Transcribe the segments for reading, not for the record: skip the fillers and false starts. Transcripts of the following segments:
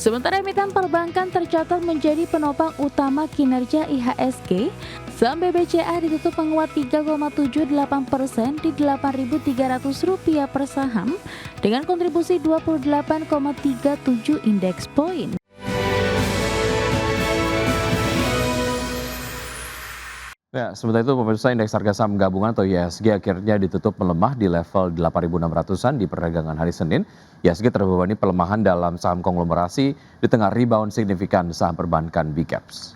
Sementara emiten perbankan tercatat menjadi penopang utama kinerja IHSG, saham BBCA ditutup menguat 3,78% di Rp8.300 per saham dengan kontribusi 28,37 indeks poin. Ya, sementara itu pemirsa indeks harga saham gabungan atau IHSG akhirnya ditutup melemah di level 8.600-an di perdagangan hari Senin. IHSG terbebani pelemahan dalam saham konglomerasi di tengah rebound signifikan saham perbankan Big Caps.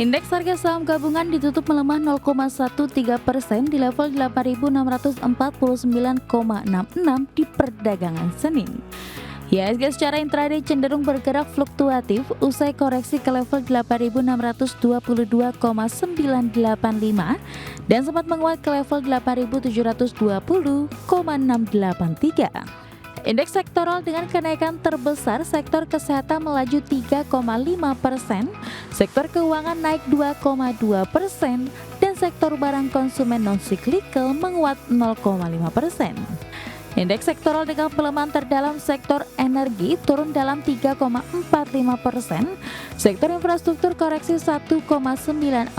Indeks harga saham gabungan ditutup melemah 0,13% di level 8.649,66 di perdagangan Senin. IHSG secara intraday cenderung bergerak fluktuatif usai koreksi ke level 8.622,985 dan sempat menguat ke level 8.720,683. Indeks sektoral dengan kenaikan terbesar sektor kesehatan melaju 3,5%, sektor keuangan naik 2,2%, dan sektor barang konsumen non-cyclical menguat 0,5%. Indeks sektoral dengan pelemahan terdalam sektor energi turun dalam 3,45%, sektor infrastruktur koreksi 1,94%,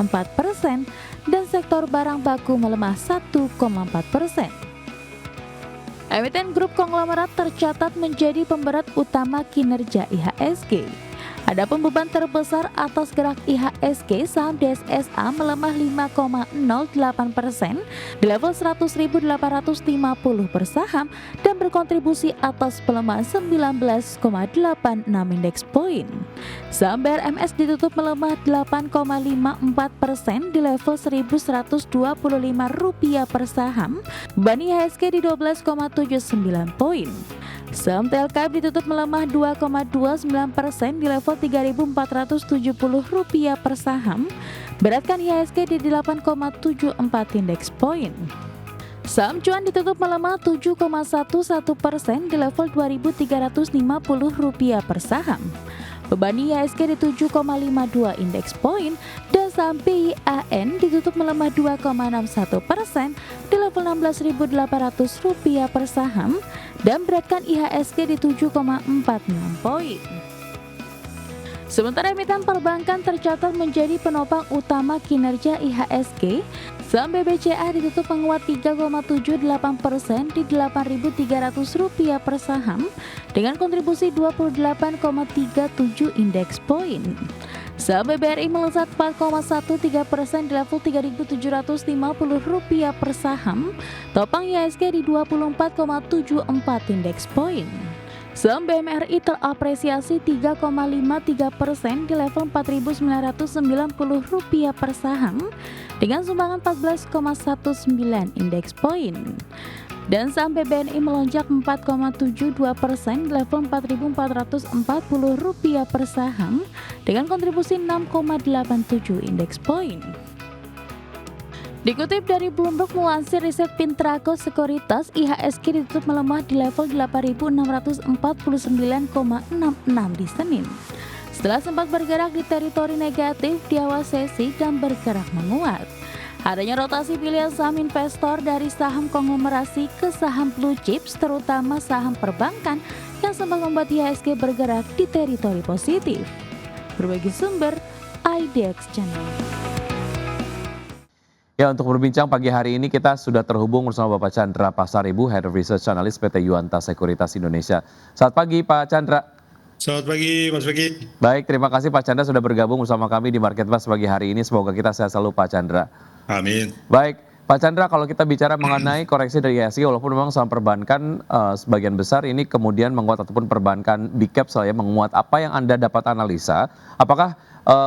dan sektor barang baku melemah 1,4%. Emiten grup konglomerat tercatat menjadi pemberat utama kinerja IHSG. Adapun beban terbesar atas gerak IHSG, saham DSSA melemah 5,08% di level 100.850 per saham dan berkontribusi atas pelemahan 19,86 indeks poin. Saham BRMS ditutup melemah 8,54% di level Rp1.125 per saham, beban IHSG di 12,79 poin. Saham TLKM ditutup melemah 2,29% di level Rp3.470 per saham, beratkan IHSG di 8,74 indeks poin. Saham cuan ditutup melemah 7,11% di level Rp2.350 per saham, beban IHSG di 7,52 indeks poin, dan saham PIAN ditutup melemah 2,61% di level Rp16.800 per saham dan beratkan IHSG di 7,46 poin. Sementara emiten perbankan tercatat menjadi penopang utama kinerja IHSG, saham BBCA ditutup menguat 3,78% di Rp8.300 per saham dengan kontribusi 28,37 indeks poin. Saham BBRI melesat 4,13% di level Rp3.750 per saham, topang IHSG di 24,74 indeks poin. Saham BMRI terapresiasi 3,53% di level Rp4.990 per saham dengan sumbangan 14,19 indeks poin. Dan saham BBNI melonjak 4,72% di level Rp4.440 per saham dengan kontribusi 6,87 indeks poin. Dikutip dari Bloomberg melansir riset Pintraco Sekuritas, IHSG ditutup melemah di level 8.649,66 di Senin. Setelah sempat bergerak di teritori negatif di awal sesi dan bergerak menguat. Adanya rotasi pilihan saham investor dari saham konglomerasi ke saham blue chips, terutama saham perbankan yang sempat membuat IHSG bergerak di teritori positif. Berbagi sumber, IDX Channel. Ya, untuk berbincang pagi hari ini kita sudah terhubung bersama Bapak Chandra Pasaribu, Head of Research Analyst PT Yuanta Sekuritas Indonesia. Selamat pagi Pak Chandra. Selamat pagi Mas Beki. Baik, terima kasih Pak Chandra sudah bergabung bersama kami di Market Plus pagi hari ini. Semoga kita sehat selalu Pak Chandra. Amin. Baik, Pak Chandra, kalau kita bicara mengenai koreksi dari IHSG, walaupun memang saham perbankan sebagian besar ini kemudian menguat ataupun perbankan big cap saya menguat, apa yang Anda dapat analisa? Apakah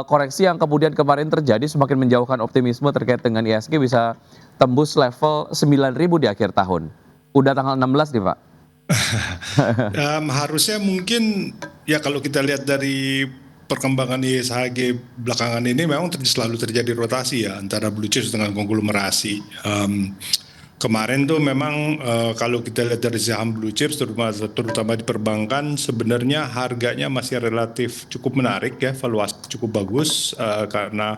koreksi yang kemudian kemarin terjadi semakin menjauhkan optimisme terkait dengan IHSG bisa tembus level 9.000 di akhir tahun? Udah tanggal 16 nih Pak. Harusnya mungkin ya kalau kita lihat dari perkembangan IHSG belakangan ini memang selalu terjadi rotasi ya antara blue chips dengan konglomerasi. Kemarin tuh memang kalau kita lihat dari saham blue chips terutama di perbankan sebenarnya harganya masih relatif cukup menarik ya, valuasi cukup bagus karena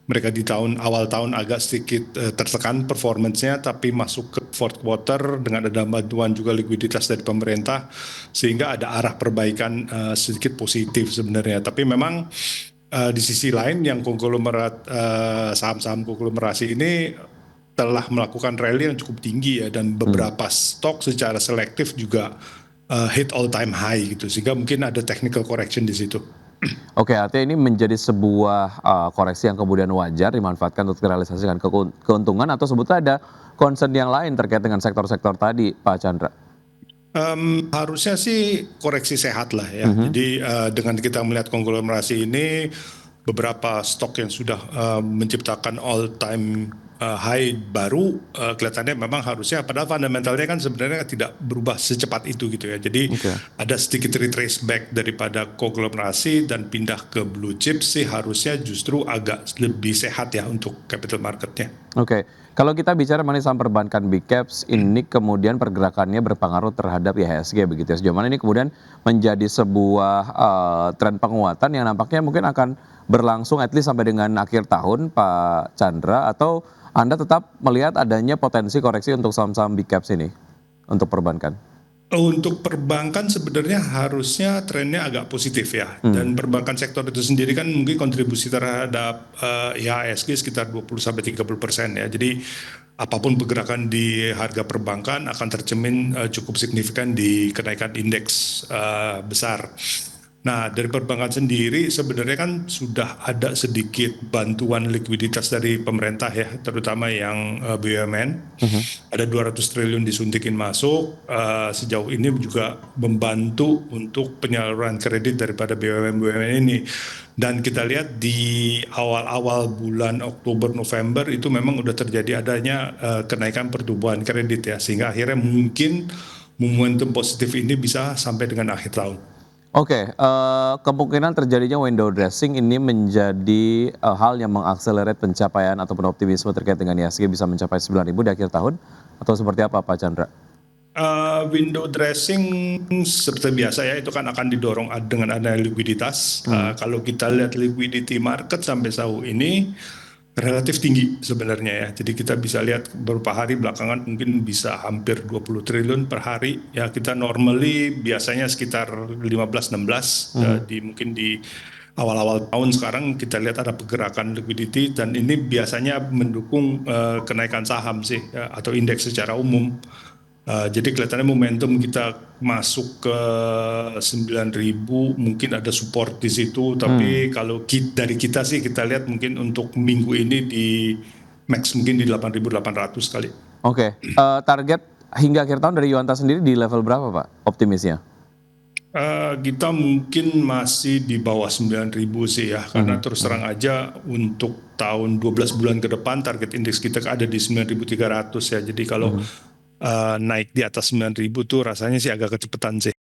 mereka di awal tahun agak sedikit tertekan performance-nya, tapi masuk ke fourth quarter dengan ada bantuan juga likuiditas dari pemerintah, sehingga ada arah perbaikan sedikit positif sebenarnya. Tapi memang di sisi lain yang konglomerat saham-saham konglomerasi ini telah melakukan rally yang cukup tinggi ya, dan beberapa stok secara selektif juga hit all time high gitu, sehingga mungkin ada technical correction di situ. Oke, artinya ini menjadi sebuah koreksi yang kemudian wajar dimanfaatkan untuk merealisasikan keuntungan, atau sebetulnya ada concern yang lain terkait dengan sektor-sektor tadi, Pak Chandra? Harusnya sih koreksi sehat lah ya. Jadi dengan kita melihat konglomerasi ini, beberapa stok yang sudah menciptakan all time high baru, kelihatannya memang harusnya, padahal fundamentalnya kan sebenarnya tidak berubah secepat itu gitu ya. Jadi ada sedikit retrace back daripada konglomerasi dan pindah ke blue chip sih, harusnya justru agak lebih sehat ya untuk capital marketnya. Oke, kalau kita bicara mengenai saham perbankan big caps, ini kemudian pergerakannya berpengaruh terhadap IHSG begitu ya. Sejauh mana ini kemudian menjadi sebuah tren penguatan yang nampaknya mungkin akan berlangsung at least sampai dengan akhir tahun, Pak Chandra, atau Anda tetap melihat adanya potensi koreksi untuk saham-saham big caps ini untuk perbankan? Untuk perbankan sebenarnya harusnya trennya agak positif ya. Dan perbankan sektor itu sendiri kan mungkin kontribusi terhadap IHSG sekitar 20-30% ya. Jadi apapun pergerakan di harga perbankan akan tercermin cukup signifikan di kenaikan indeks besar. Nah, dari perbankan sendiri sebenarnya kan sudah ada sedikit bantuan likuiditas dari pemerintah ya, terutama yang BUMN. Ada 200 triliun disuntikin masuk, sejauh ini juga membantu untuk penyaluran kredit daripada BUMN ini. Dan kita lihat di awal-awal bulan Oktober November itu memang udah terjadi adanya kenaikan pertumbuhan kredit ya, sehingga akhirnya mungkin momentum positif ini bisa sampai dengan akhir tahun. Oke, kemungkinan terjadinya window dressing ini menjadi hal yang mengakselerate pencapaian ataupun optimisme terkait dengan IHSG bisa mencapai 9.000 di akhir tahun, atau seperti apa Pak Chandra? Window dressing seperti biasa ya, itu kan akan didorong dengan adanya likuiditas. Kalau kita lihat liquidity market sampai sejauh ini relatif tinggi sebenarnya ya. Jadi kita bisa lihat beberapa hari belakangan mungkin bisa hampir 20 triliun per hari. Ya, kita normally biasanya sekitar 15-16 mungkin di awal-awal tahun. Sekarang kita lihat ada pergerakan liquidity, dan ini biasanya mendukung kenaikan saham sih ya, atau indeks secara umum. Jadi kelihatannya momentum kita masuk ke 9.000 mungkin ada support di situ, tapi kalau dari kita sih kita lihat mungkin untuk minggu ini di max mungkin di 8.800 kali. Oke, target hingga akhir tahun dari Yuanta sendiri di level berapa Pak optimisnya? Kita mungkin masih di bawah 9.000 sih ya, karena terus terang aja untuk tahun 12 bulan ke depan target indeks kita ada di 9.300 ya. Jadi kalau naik di atas 9.000 tuh rasanya sih agak kecepatan sih.